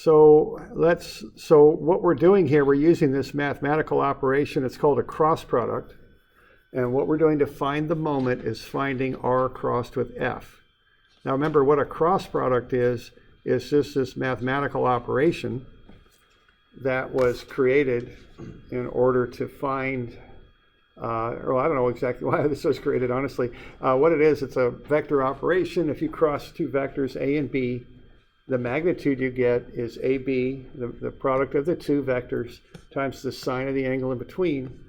So what we're doing here, we're using this mathematical operation. It's called a cross product. And what we're doing to find the moment is finding R crossed with F. Now remember, what a cross product is just this mathematical operation that was created in order to find, or I don't know exactly why this was created, honestly. What it is, it's a vector operation. If you cross two vectors, A and B, the magnitude you get is AB, the product of the two vectors, times the sine of the angle in between.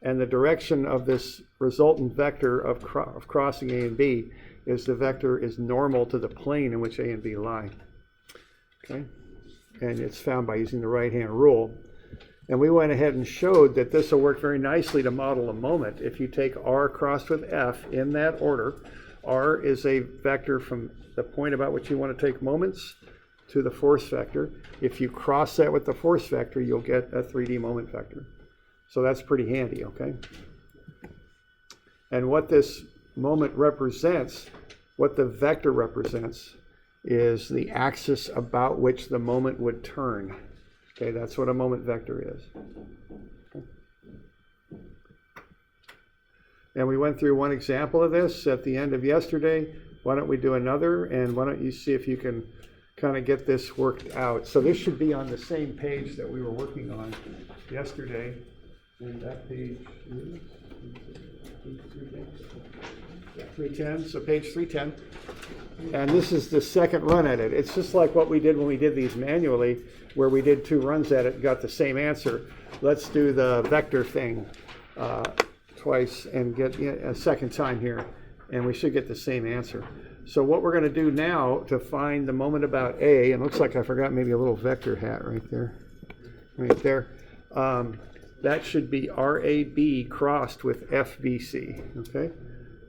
And the direction of this resultant vector of crossing A and B is the vector is normal to the plane in which A and B lie. Okay? And it's found by using the right-hand rule. And we went ahead and showed that this will work very nicely to model a moment. If you take R crossed with F in that order, R is a vector from the point about which you want to take moments to the force vector. If you cross that with the force vector, you'll get a 3D moment vector. So that's pretty handy, okay? And what this moment represents, what the vector represents, is the axis about which the moment would turn. Okay, that's what a moment vector is. Okay. And we went through one example of this at the end of yesterday. Why don't we do another? And why don't you see if you can kind of get this worked out. So this should be on the same page that we were working on yesterday. And that page is 310, so page 310. And this is the second run at it. It's just like what we did when we did these manually, where we did 2 runs at it and got the same answer. Let's do the vector thing twice and get a second time here, and we should get the same answer. So what we're going to do now to find the moment about A, and it looks like I forgot maybe a little vector hat right there. That should be RAB crossed with FBC, okay?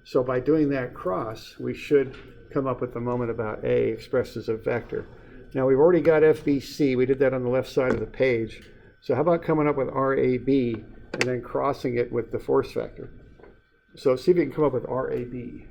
So by doing that cross, we should come up with the moment about A expressed as a vector. Now we've already got FBC, we did that on the left side of the page. So how about coming up with RAB and then crossing it with the force vector? So see if you can come up with RAB.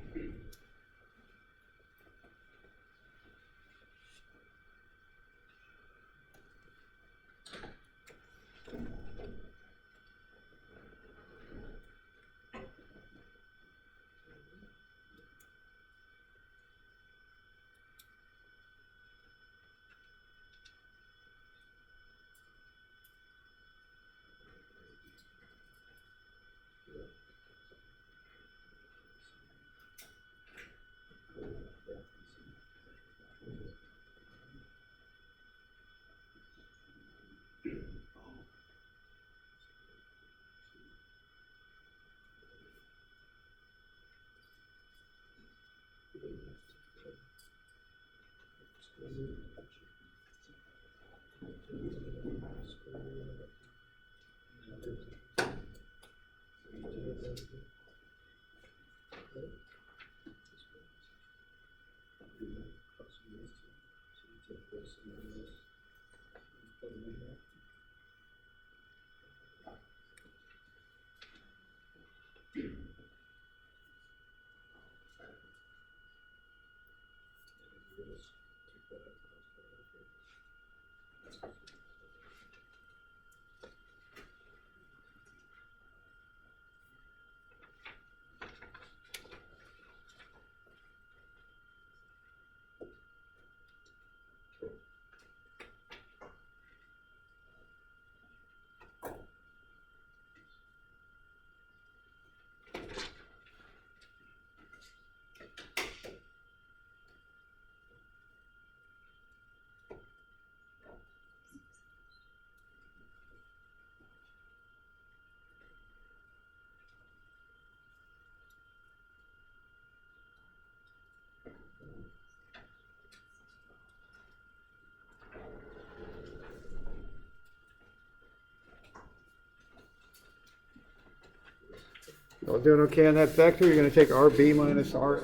Y'all doing okay on that vector? You're going to take RB minus RA.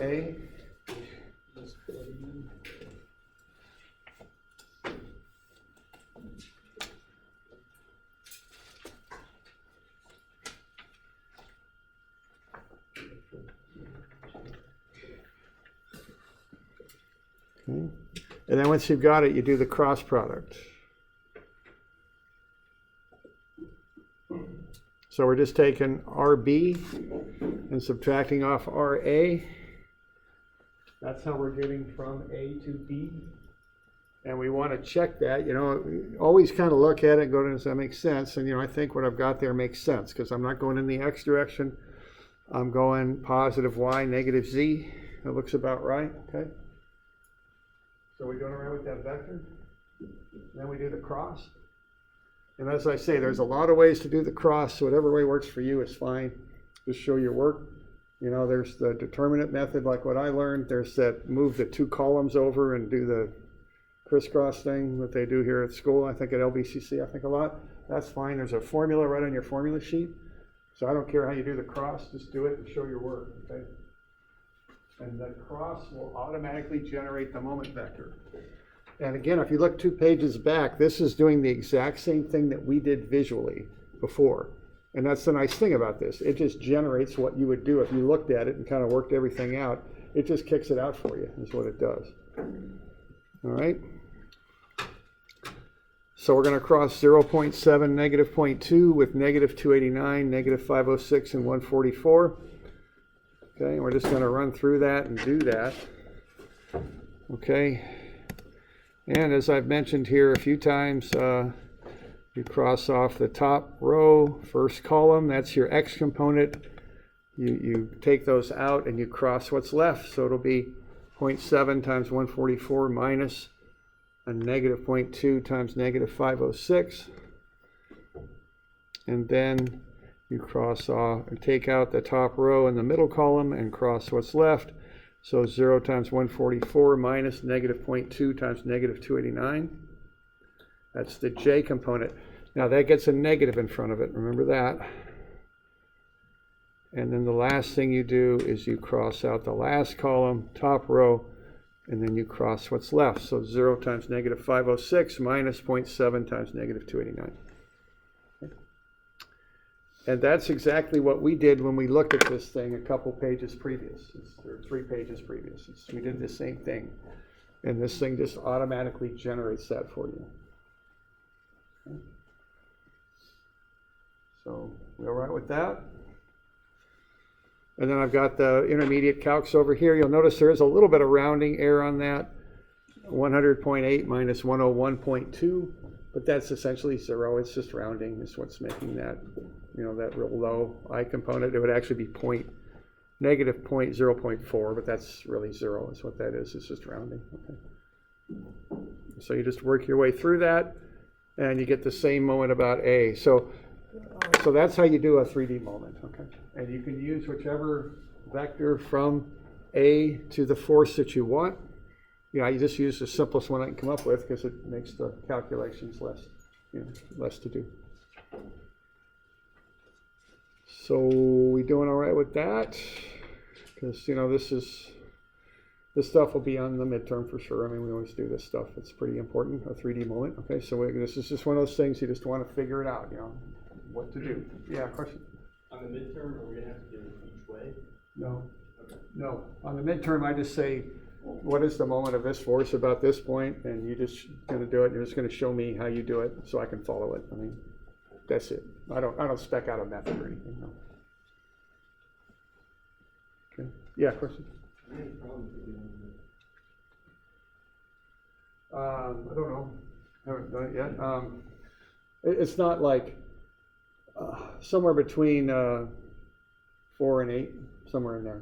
Okay. And then once you've got it, you do the cross product. So we're just taking RB and subtracting off RA. That's how we're getting from A to B. And we want to check that, always kind of look at it and go, does that make sense? And, I think what I've got there makes sense because I'm not going in the X direction. I'm going positive Y, negative Z. That looks about right, okay? So we're doing all right with that vector. Then we do the cross. And as I say, there's a lot of ways to do the cross, so whatever way works for you is fine. Just show your work. There's the determinant method, like what I learned. There's that move the two columns over and do the crisscross thing that they do here at school. I think at LBCC, I think a lot. That's fine. There's a formula right on your formula sheet. So I don't care how you do the cross, just do it and show your work, okay? And the cross will automatically generate the moment vector. And again, if you look 2 pages back, this is doing the exact same thing that we did visually before. And that's the nice thing about this. It just generates what you would do if you looked at it and kind of worked everything out. It just kicks it out for you, is what it does. All right. So we're going to cross 0.7, negative 0.2 with negative 289, negative 506, and 144. Okay, and we're just going to run through that and do that. Okay. And as I've mentioned here a few times, you cross off the top row, first column, that's your X component. You take those out and you cross what's left. So it'll be 0.7 times 144 minus a negative 0.2 times negative 506. And then you cross off and take out the top row in the middle column and cross what's left. So 0 times 144 minus negative 0.2 times negative 289. That's the J component. Now that gets a negative in front of it, remember that. And then the last thing you do is you cross out the last column, top row, and then you cross what's left. So 0 times negative 506 minus 0.7 times negative 289. Okay. And that's exactly what we did when we looked at this thing a couple pages previous, or 3 pages previous. We did the same thing. And this thing just automatically generates that for you. Okay. So, we all right with that? And then I've got the intermediate calcs over here. You'll notice there is a little bit of rounding error on that. 100.8 minus 101.2, but that's essentially 0. It's just rounding is what's making that, that real low I component. It would actually be negative 0.0.4, but that's really 0 is what that is. It's just rounding. Okay. So you just work your way through that, and you get the same moment about A. So that's how you do a 3D moment, okay? And you can use whichever vector from A to the force that you want. You just use the simplest one I can come up with because it makes the calculations less to do. So we doing all right with that? Because, this stuff will be on the midterm for sure. I mean, we always do this stuff. It's pretty important, a 3D moment. Okay, so this is just one of those things you just want to figure it out, what to do. Yeah, question? On the midterm, are we going to have to do it each way? No. Okay. No. On the midterm, I just say, what is the moment of this force about this point? And you're just going to do it. You're just going to show me how you do it so I can follow it. I mean, that's it. I don't spec out a method or anything. No. Okay. Yeah, question? Any problems with doing I don't know. I haven't done it yet. It's not like somewhere between 4 and 8, somewhere in there.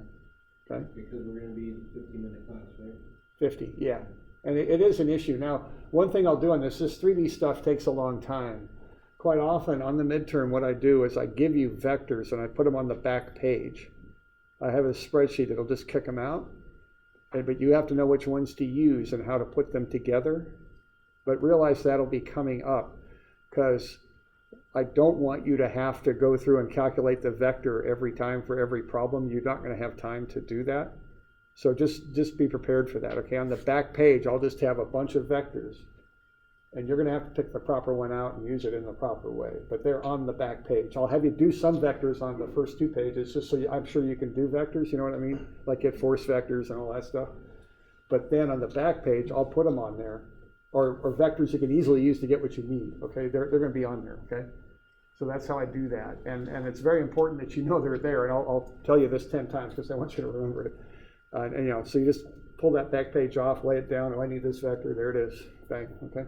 Okay. Because we're going to be in 50-minute class, right? 50, yeah. And it is an issue. Now, one thing I'll do on this 3D stuff takes a long time. Quite often on the midterm, what I do is I give you vectors and I put them on the back page. I have a spreadsheet that'll just kick them out. But you have to know which ones to use and how to put them together. But realize that'll be coming up because I don't want you to have to go through and calculate the vector every time for every problem. You're not going to have time to do that. So just be prepared for that, okay? On the back page, I'll just have a bunch of vectors. And you're going to have to pick the proper one out and use it in the proper way. But they're on the back page. I'll have you do some vectors on the first 2 pages just so I'm sure you can do vectors, you know what I mean? Like get force vectors and all that stuff. but then on the back page, I'll put them on there, or vectors you can easily use to get what you need, okay? They're going to be on there, okay? So that's how I do that, and it's very important that you know they're there, and I'll tell you this 10 times because I want you to remember it. And you know, so you just pull that back page off, lay it down, oh, I need this vector, there it is, bang, okay?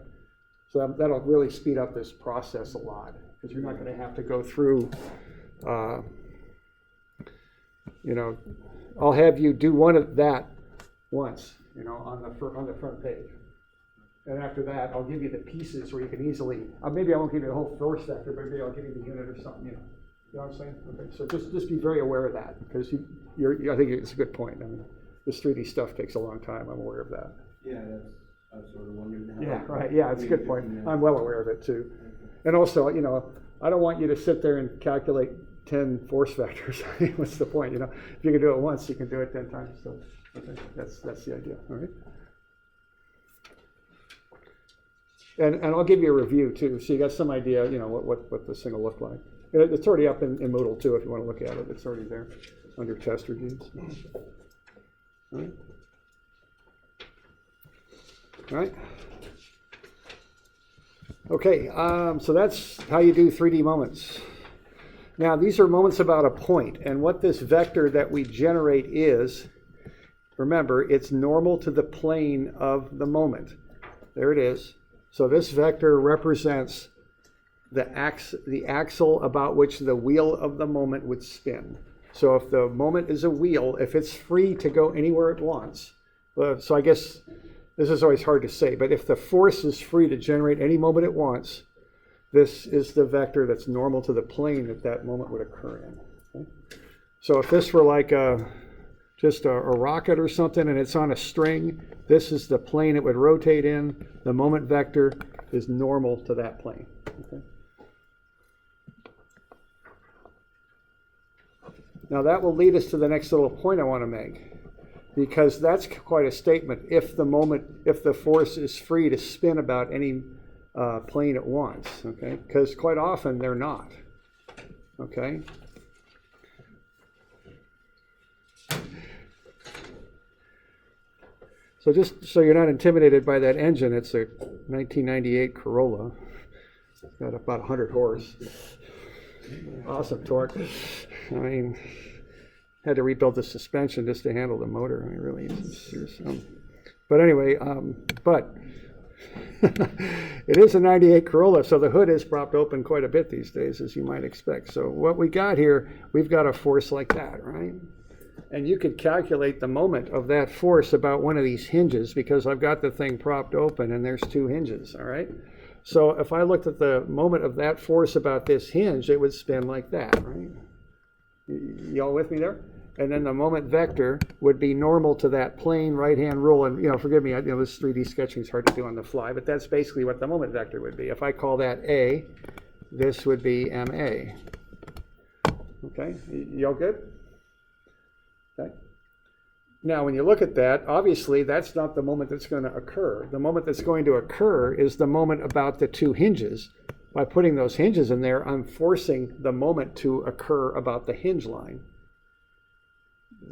So that'll really speed up this process a lot, because you're not going to have to go through, you know, I'll have you do one of that once, you know, on the front page. And after that, I'll give you the pieces where you can easily, maybe I won't give you the whole force vector, but maybe I'll give you the unit or something, you know. You know what I'm saying? Okay, so just be very aware of that, because I think it's a good point. I mean, this 3D stuff takes a long time. I'm aware of that. Yeah, I was sort of wondering how. Yeah, right. Yeah, it's a good point. I'm well aware of it too. And also, you know, I don't want you to sit there and calculate 10 force vectors. What's the point? You know, if you can do it once, you can do it 10 times. So, okay, that's the idea. All right. And I'll give you a review too, so you got some idea, you know, what this thing will look like. It's already up in Moodle too, if you want to look at it. It's already there under test reviews. All right. All right. Okay, so that's how you do 3D moments. Now, these are moments about a point, and what this vector that we generate is, remember, it's normal to the plane of the moment. There it is. So this vector represents the axle about which the wheel of the moment would spin. So if the moment is a wheel, if it's free to go anywhere it wants, so I guess this is always hard to say, but if the force is free to generate any moment it wants, this is the vector that's normal to the plane that that moment would occur in. Okay? So if this were like just a rocket or something and it's on a string, this is the plane it would rotate in. The moment vector is normal to that plane. Okay? Now that will lead us to the next little point I want to make, because that's quite a statement. If the force is free to spin about any plane it wants, okay? Because quite often they're not, okay? So just so you're not intimidated by that engine, it's a 1998 Corolla. It's got about 100 horse. Awesome torque. I mean, had to rebuild the suspension just to handle the motor. I mean, really, it's but anyway, but it is a 98 Corolla, so the hood is propped open quite a bit these days, as you might expect. So what we got here, we've got a force like that, right? And you could calculate the moment of that force about one of these hinges, because I've got the thing propped open and there's two hinges, all right? So if I looked at the moment of that force about this hinge, it would spin like that, right? Y'all with me there? And then the moment vector would be normal to that plane right-hand rule. And, you know, forgive me, this 3D sketching is hard to do on the fly, but that's basically what the moment vector would be. If I call that A, this would be MA. Okay, y'all good? Okay. Now, when you look at that, obviously, that's not the moment that's going to occur. The moment that's going to occur is the moment about the two hinges. By putting those hinges in there, I'm forcing the moment to occur about the hinge line.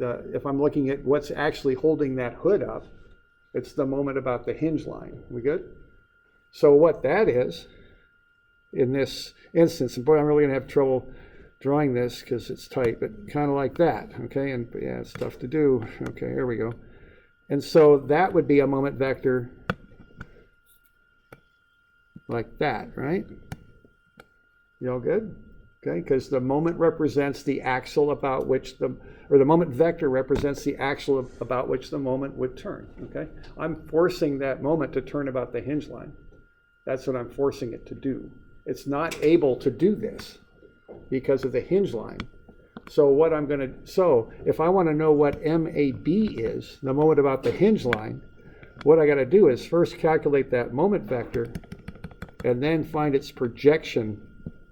If I'm looking at what's actually holding that hood up, it's the moment about the hinge line. We good? So what that is, in this instance, and boy, I'm really going to have trouble drawing this because it's tight, but kind of like that, okay? And yeah, it's tough to do. Okay, here we go. And so that would be a moment vector like that, right? You all good? Okay, because the moment represents the axle about which the moment vector represents the axle about which the moment would turn, okay? I'm forcing that moment to turn about the hinge line. That's what I'm forcing it to do. It's not able to do this because of the hinge line. So if I want to know what MAB is, the moment about the hinge line, what I got to do is first calculate that moment vector and then find its projection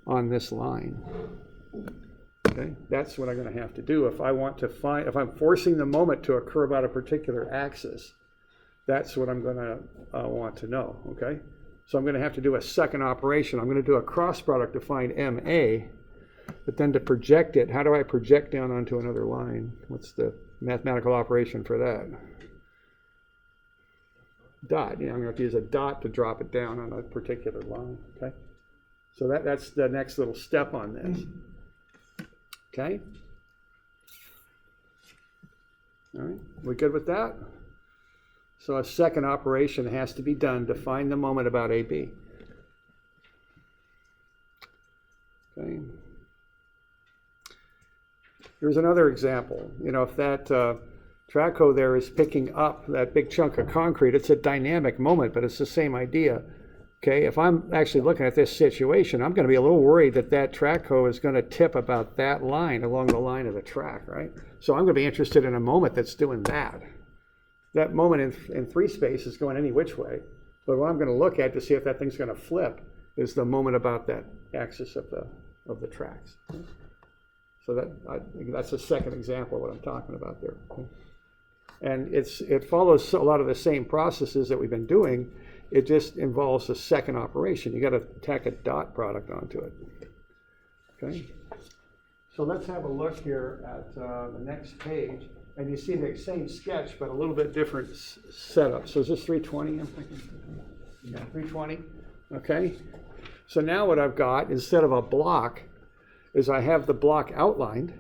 on this line. Okay, that's what I'm going to have to do if I'm forcing the moment to occur about a particular axis. That's what I'm going to want to know. Okay, so I'm going to have to do a second operation. I'm going to do a cross product to find MA. But then to project it, how do I project down onto another line? What's the mathematical operation for that? dot. I'm going to have to use a dot to drop it down on a particular line, okay? So that's the next little step on this, okay? All right, we good with that? So a second operation has to be done to find the moment about AB. Okay. Here's another example. If that track hoe there is picking up that big chunk of concrete, it's a dynamic moment, but it's the same idea. Okay, if I'm actually looking at this situation, I'm going to be a little worried that that track hoe is going to tip about that line along the line of the track, right? So I'm going to be interested in a moment that's doing that. That moment in free space is going any which way, but what I'm going to look at to see if that thing's going to flip is the moment about that axis of the tracks. So that's a second example of what I'm talking about there. And it follows a lot of the same processes that we've been doing. It just involves a second operation. You got to tack a dot product onto it. Okay. So let's have a look here at the next page, and you see the same sketch, but a little bit different setup. So is this 320? I'm thinking. Yeah, 320. Okay. So now what I've got, instead of a block, is I have the block outlined.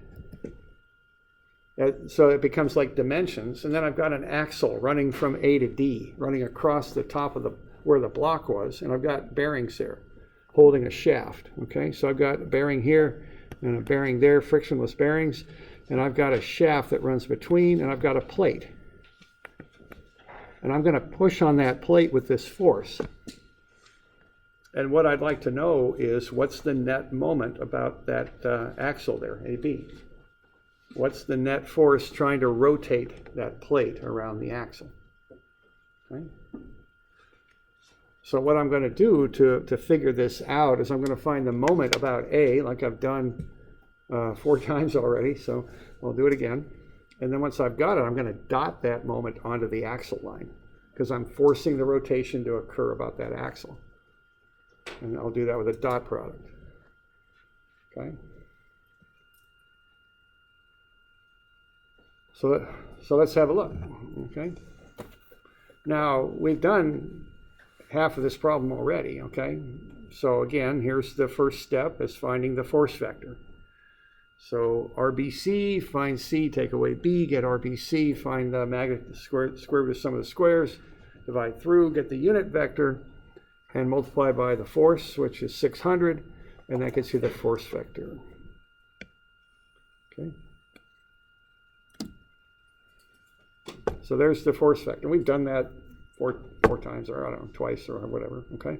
So it becomes like dimensions, and then I've got an axle running from A to D, running across the top of where the block was, and I've got bearings there, holding a shaft. Okay, so I've got a bearing here and a bearing there, frictionless bearings, and I've got a shaft that runs between, and I've got a plate. And I'm going to push on that plate with this force. And what I'd like to know is what's the net moment about that axle there, AB? What's the net force trying to rotate that plate around the axle? Okay. So what I'm going to do to figure this out is I'm going to find the moment about A, like I've done 4 times already, so I'll do it again. And then once I've got it, I'm going to dot that moment onto the axle line because I'm forcing the rotation to occur about that axle. And I'll do that with a dot product. Okay. So let's have a look. Okay. Now we've done half of this problem already. Okay. So again, here's the first step: is finding the force vector. So RBC, find C, take away B, get RBC, find the magnitude, square root of sum of the squares, divide through, get the unit vector, and multiply by the force, which is 600, and that gets you the force vector. Okay. So there's the force vector. We've done that four times, or I don't know, twice or whatever, okay?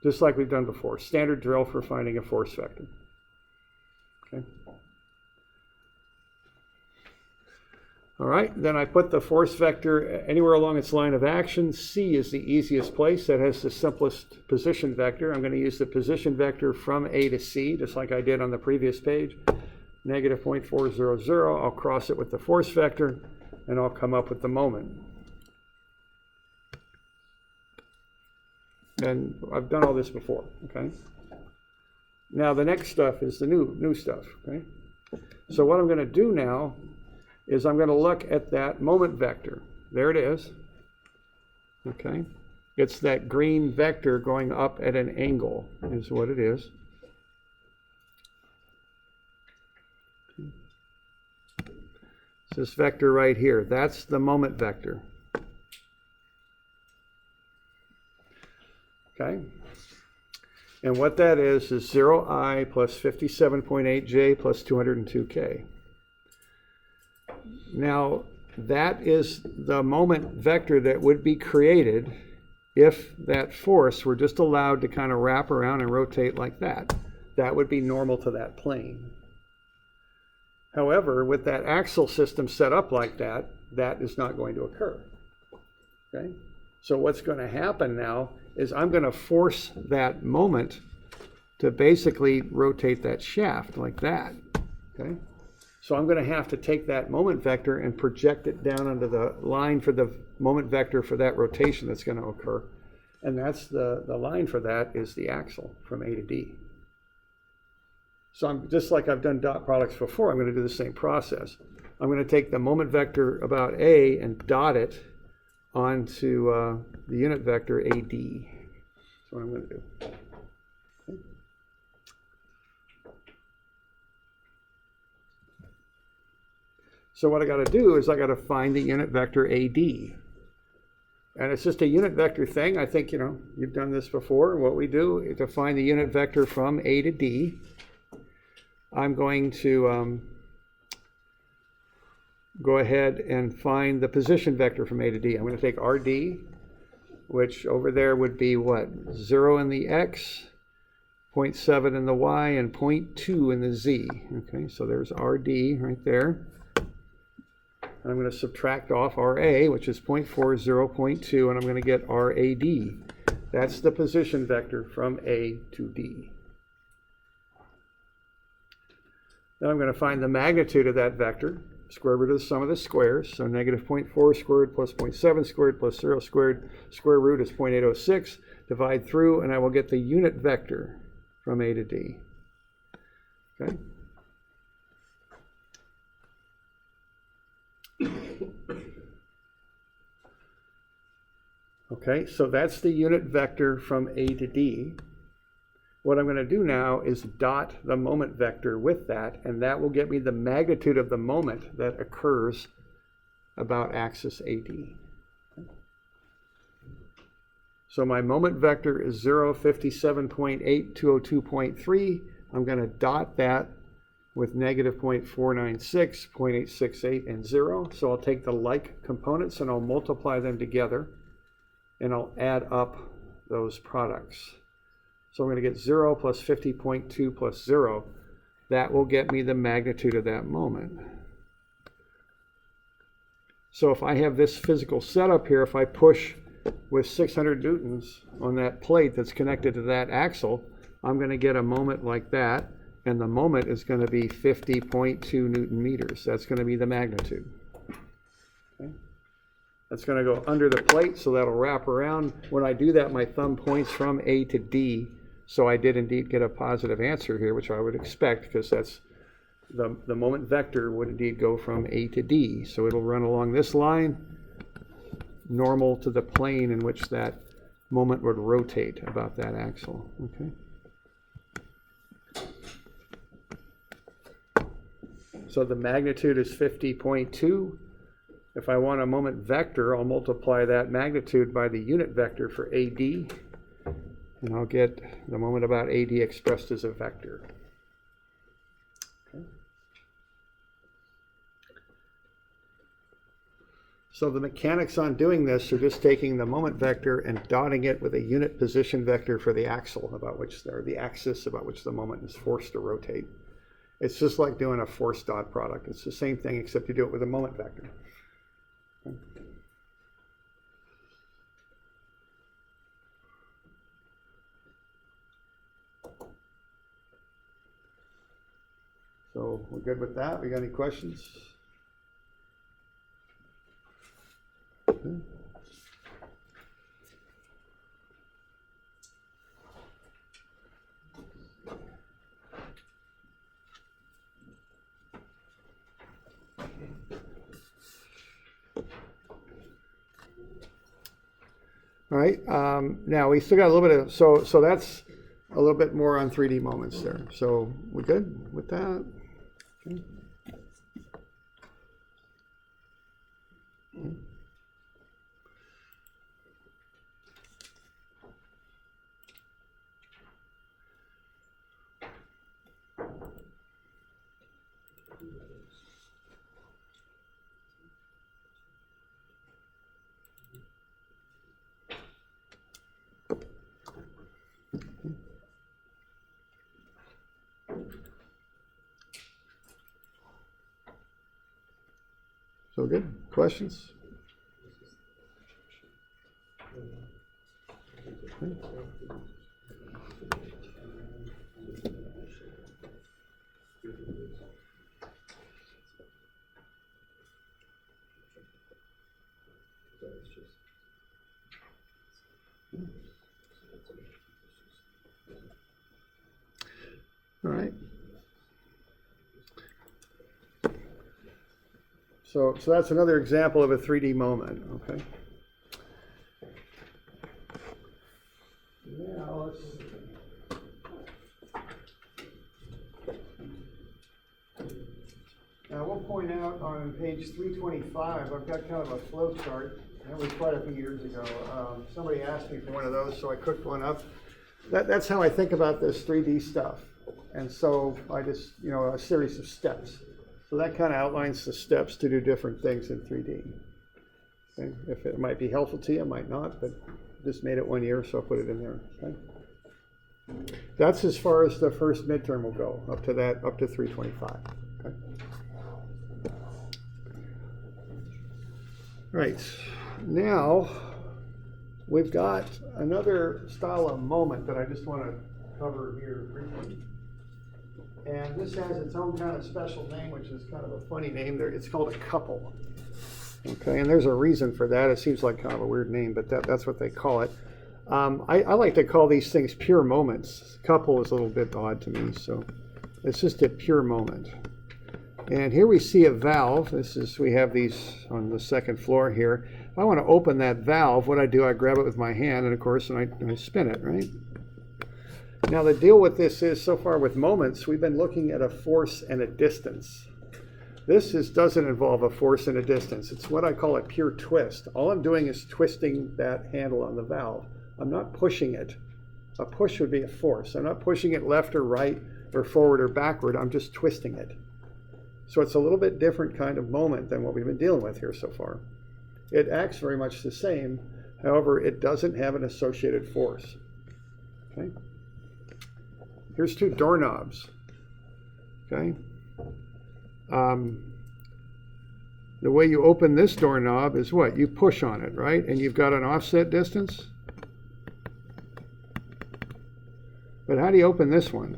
Just like we've done before. Standard drill for finding a force vector. Okay. All right, then I put the force vector anywhere along its line of action. C is the easiest place. That has the simplest position vector. I'm going to use the position vector from A to C, just like I did on the previous page. Negative 0.400. I'll cross it with the force vector, and I'll come up with the moment. And I've done all this before, okay? Now the next stuff is the new stuff, okay? So what I'm going to do now is I'm going to look at that moment vector. There it is, okay? It's that green vector going up at an angle is what it is. It's this vector right here. That's the moment vector. Okay? And what that is 0I plus 57.8J plus 202K. Now, that is the moment vector that would be created if that force were just allowed to kind of wrap around and rotate like that. That would be normal to that plane. However, with that axle system set up like that, that is not going to occur. Okay? So what's going to happen now is I'm going to force that moment to basically rotate that shaft like that. Okay? So I'm going to have to take that moment vector and project it down onto the line for the moment vector for that rotation that's going to occur. And that's the line for that is the axle from A to D. So I'm just like I've done dot products before, I'm going to do the same process. I'm going to take the moment vector about A and dot it onto the unit vector AD. That's what I'm going to do. Okay. So what I got to do is I got to find the unit vector AD. And it's just a unit vector thing. I think, you've done this before. What we do is to find the unit vector from A to D, I'm going to go ahead and find the position vector from A to D. I'm going to take RD, which over there would be what? 0 in the X, 0.7 in the Y, and 0.2 in the Z. Okay, so there's RD right there. I'm going to subtract off RA, which is 0.4, 0, 0.2, and I'm going to get RAD. That's the position vector from A to D. Then I'm going to find the magnitude of that vector, square root of the sum of the squares. So negative 0.4 squared plus 0.7 squared plus 0 squared, square root is 0.806. Divide through, and I will get the unit vector from A to D. Okay. Okay, so that's the unit vector from A to D. What I'm going to do now is dot the moment vector with that, and that will get me the magnitude of the moment that occurs about axis AD. Okay. So my moment vector is 0, 57.8, 202.3. I'm going to dot that with negative 0.496, 0.868, and 0. So I'll take the like components and I'll multiply them together, and I'll add up those products. So I'm going to get 0 plus 50.2 plus 0. That will get me the magnitude of that moment. So if I have this physical setup here, if I push with 600 newtons on that plate that's connected to that axle, I'm going to get a moment like that, and the moment is going to be 50.2 Newton meters. That's going to be the magnitude. Okay. That's going to go under the plate, so that'll wrap around. When I do that, my thumb points from A to D, so I did indeed get a positive answer here, which I would expect, because that's the moment vector would indeed go from A to D. So it'll run along this line, normal to the plane in which that moment would rotate about that axle. Okay. So the magnitude is 50.2. If I want a moment vector, I'll multiply that magnitude by the unit vector for AD, and I'll get the moment about AD expressed as a vector. Okay. So the mechanics on doing this are just taking the moment vector and dotting it with a unit position vector for the axle about which, or the axis about which the moment is forced to rotate. It's just like doing a force dot product. It's the same thing, except you do it with a moment vector. Okay. So we're good with that? We got any questions? Okay. All right, now we still got a little bit of, so that's a little bit more on 3D moments there. So we're good with that? Okay. So good. Questions? Okay. All right. So that's another example of a 3D moment, okay? Now let's Now we'll point out on page 325, I've got kind of a flow chart. That was quite a few years ago. Somebody asked me for one of those, so I cooked one up. That's how I think about this 3D stuff. And so I just, a series of steps. So that kind of outlines the steps to do different things in 3D. Okay? If it might be helpful to you, it might not, but just made it 1 year, so I'll put it in there. Okay? That's as far as the first midterm will go, up to 325. Okay? Right, now we've got another style of moment that I just want to cover here briefly. And this has its own kind of special name, which is kind of a funny name there. It's called a couple. Okay, and there's a reason for that. It seems like kind of a weird name, but that's what they call it. I like to call these things pure moments. Couple is a little bit odd to me, so it's just a pure moment. And here we see a valve. We have these on the second floor here. If I want to open that valve, what I do, I grab it with my hand, and of course, I spin it, right? Now the deal with this is, so far with moments, we've been looking at a force and a distance. This doesn't involve a force and a distance. It's what I call a pure twist. All I'm doing is twisting that handle on the valve. I'm not pushing it. A push would be a force. I'm not pushing it left or right or forward or backward. I'm just twisting it. So it's a little bit different kind of moment than what we've been dealing with here so far. It acts very much the same. However, it doesn't have an associated force. Okay? Here's two doorknobs. Okay? The way you open this doorknob is what? You push on it, right? And you've got an offset distance. But how do you open this one?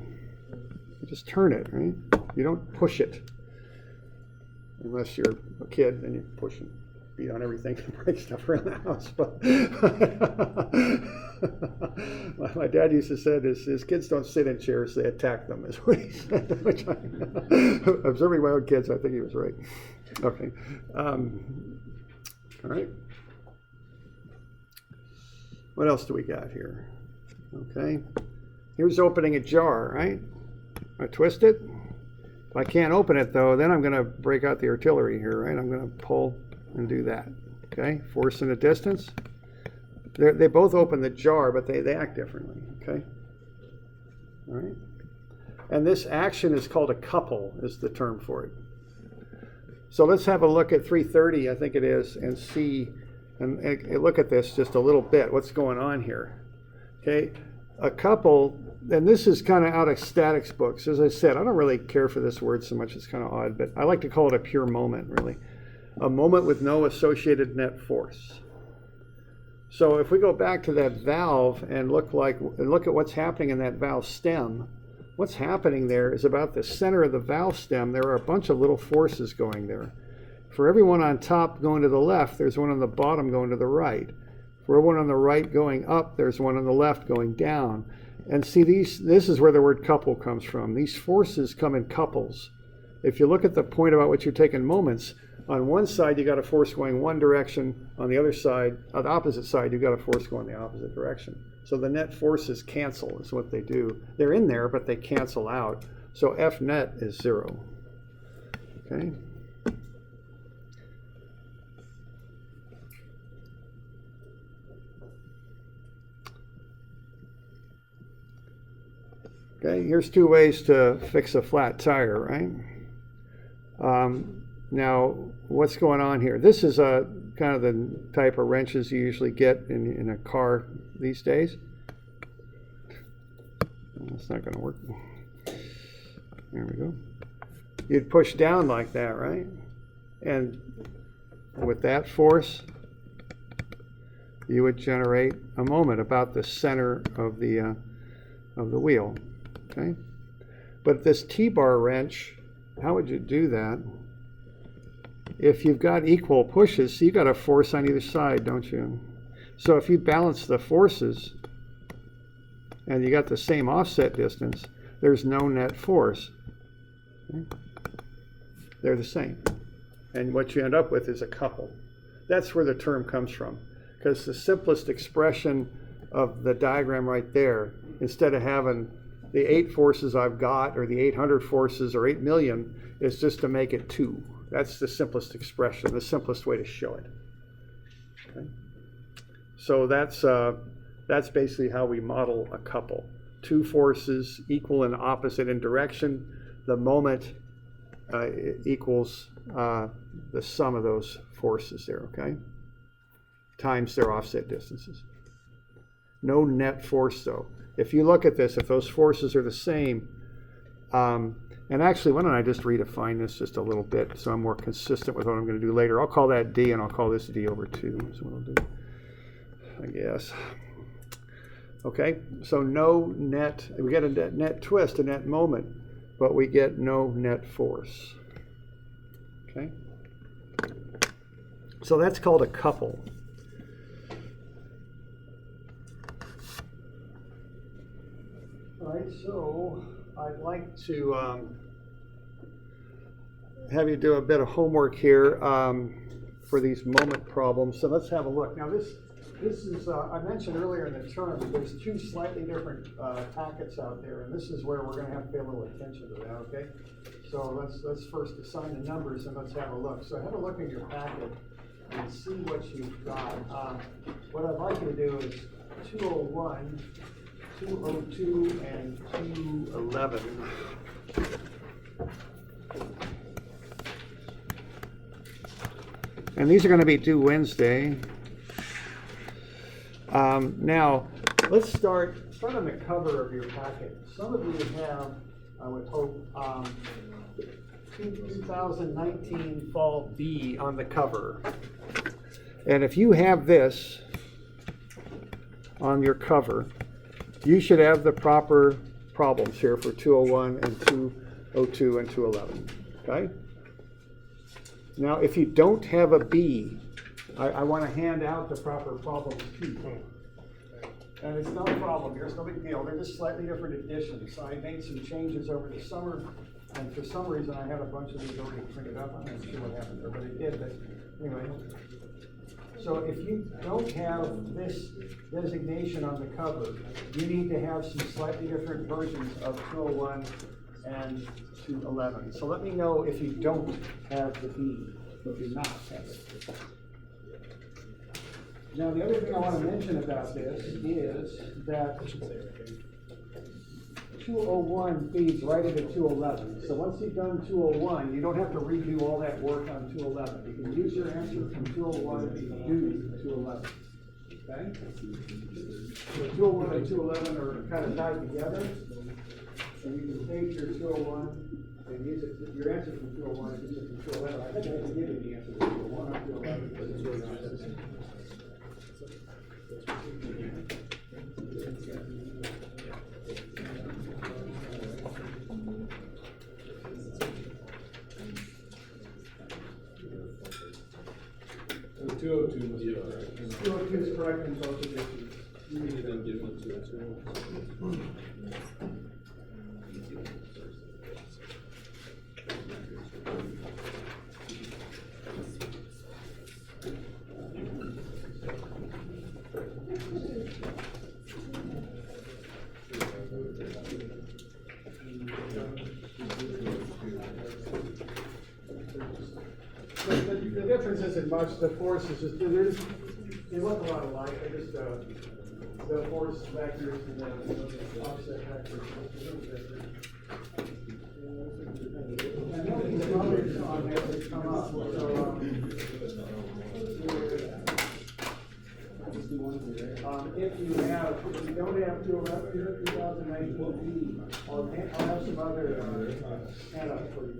You just turn it, right? You don't push it. Unless you're a kid and you push and beat on everything and break stuff around the house. But my dad used to say his kids don't sit in chairs, they attack them, is what he said. Observing my own kids, I think he was right. Okay. All right. What else do we got here? Okay. Here's opening a jar, right? I twist it. If I can't open it, though, then I'm going to break out the artillery here, right? I'm going to pull and do that. Okay? Force and a distance. They both open the jar, but they act differently. Okay? All right? And this action is called a couple, is the term for it. So let's have a look at 330, I think it is, and see, and look at this just a little bit. What's going on here? Okay? A couple, and this is kind of out of statics books. As I said, I don't really care for this word so much. It's kind of odd, but I like to call it a pure moment, really. A moment with no associated net force. So if we go back to that valve and look at what's happening in that valve stem, what's happening there is about the center of the valve stem, there are a bunch of little forces going there. For every one on top going to the left, there's one on the bottom going to the right. For one on the right going up, there's one on the left going down. And see, this is where the word couple comes from. These forces come in couples. If you look at the point about what you're taking moments, on one side you got a force going one direction, on the other side, on the opposite side, you got a force going the opposite direction. So the net forces cancel is what they do. They're in there, but they cancel out. So F net is 0. Okay? Okay, here's two ways to fix a flat tire, right? Now, what's going on here? This is a kind of the type of wrenches you usually get in a car these days. That's not going to work. There we go. You'd push down like that, right? And with that force, you would generate a moment about the center of the wheel. Okay, but this T-bar wrench, how would you do that? If you've got equal pushes, so you got a force on either side, don't you? So if you balance the forces and you got the same offset distance, there's no net force. Okay? They're the same. And what you end up with is a couple. That's where the term comes from, because the simplest expression of the diagram right there, instead of having the 8 forces I've got, or the 800 forces, or 8 million, is just to make it 2. That's the simplest expression, the simplest way to show it. Okay? So that's basically how we model a couple. 2 forces equal and opposite in direction. The moment equals the sum of those forces there, okay? Times their offset distances. No net force though. If you look at this, if those forces are the same, and actually, why don't I just redefine this just a little bit so I'm more consistent with what I'm going to do later. I'll call that D, and I'll call this D over 2. Is what I'll do, I guess. Okay, so no net, we get a net twist, a net moment, but we get no net force. Okay, so that's called a couple. All right, so I'd like to have you do a bit of homework here for these moment problems. So let's have a look. Now this is, I mentioned earlier in the term, there's 2 slightly different packets out there, and this is where we're going to have to pay a little attention to that, okay? So let's first assign the numbers and let's have a look. So have a look in your packet and see what you've got. What I'd like you to do is 201, 202, and 211. And these are going to be due Wednesday. Now, let's start on the cover of your packet. Some of you have, I would hope, 2019 Fall B on the cover. And if you have this on your cover, you should have the proper problems here for 201 and 202 and 211, okay? Now, if you don't have a B, I want to hand out the proper problems to you. And it's no problem here, it's no big deal. They're just slightly different editions. I made some changes over the summer, and for some reason I had a bunch of these already printed up. I'm not sure what happened there, but it did. But anyway, so if you don't have this designation on the cover, you need to have some slightly different versions of 201 and 211. So let me know if you don't have the B, if you not have it. Now, the other thing I want to mention about this is that 201 feeds right into 211. So once you've done 201, you don't have to redo all that work on 211. You can use your answer from 201 to do 211. Okay? So 201 and 211 are kind of tied together. So you can take your 201 and use it, your answer from 201 and use it from 211. I think I can give you the answer from 201 or 211 because it's really not that simple. So 202 must be correct. 202 is correct in both editions. You need to then give one to us. The difference isn't much. The force is just, they look a lot alike. They're just the force vectors and the offset vectors. And one of these others on there that come up. So, if you don't have 2019 B, I'll have some other handouts for you.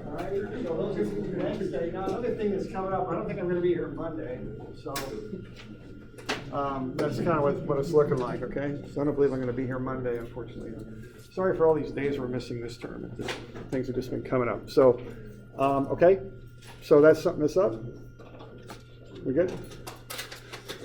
All right, so those are Wednesday. Now, another thing that's coming up, I don't think I'm going to be here Monday, so that's kind of what it's looking like, okay? So I don't believe I'm going to be here Monday, unfortunately. Sorry for all these days we're missing this term. Things have just been coming up. So, okay, so that's something that's up. We good?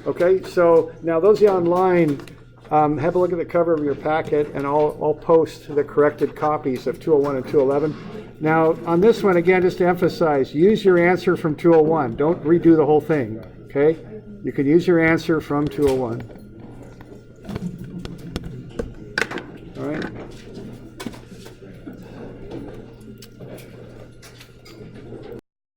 Okay, so now those of you online, have a look at the cover of your packet, and I'll post the corrected copies of 201 and 211. Now, on this one, again, just to emphasize, use your answer from 201. Don't redo the whole thing, okay? You can use your answer from 201. All right?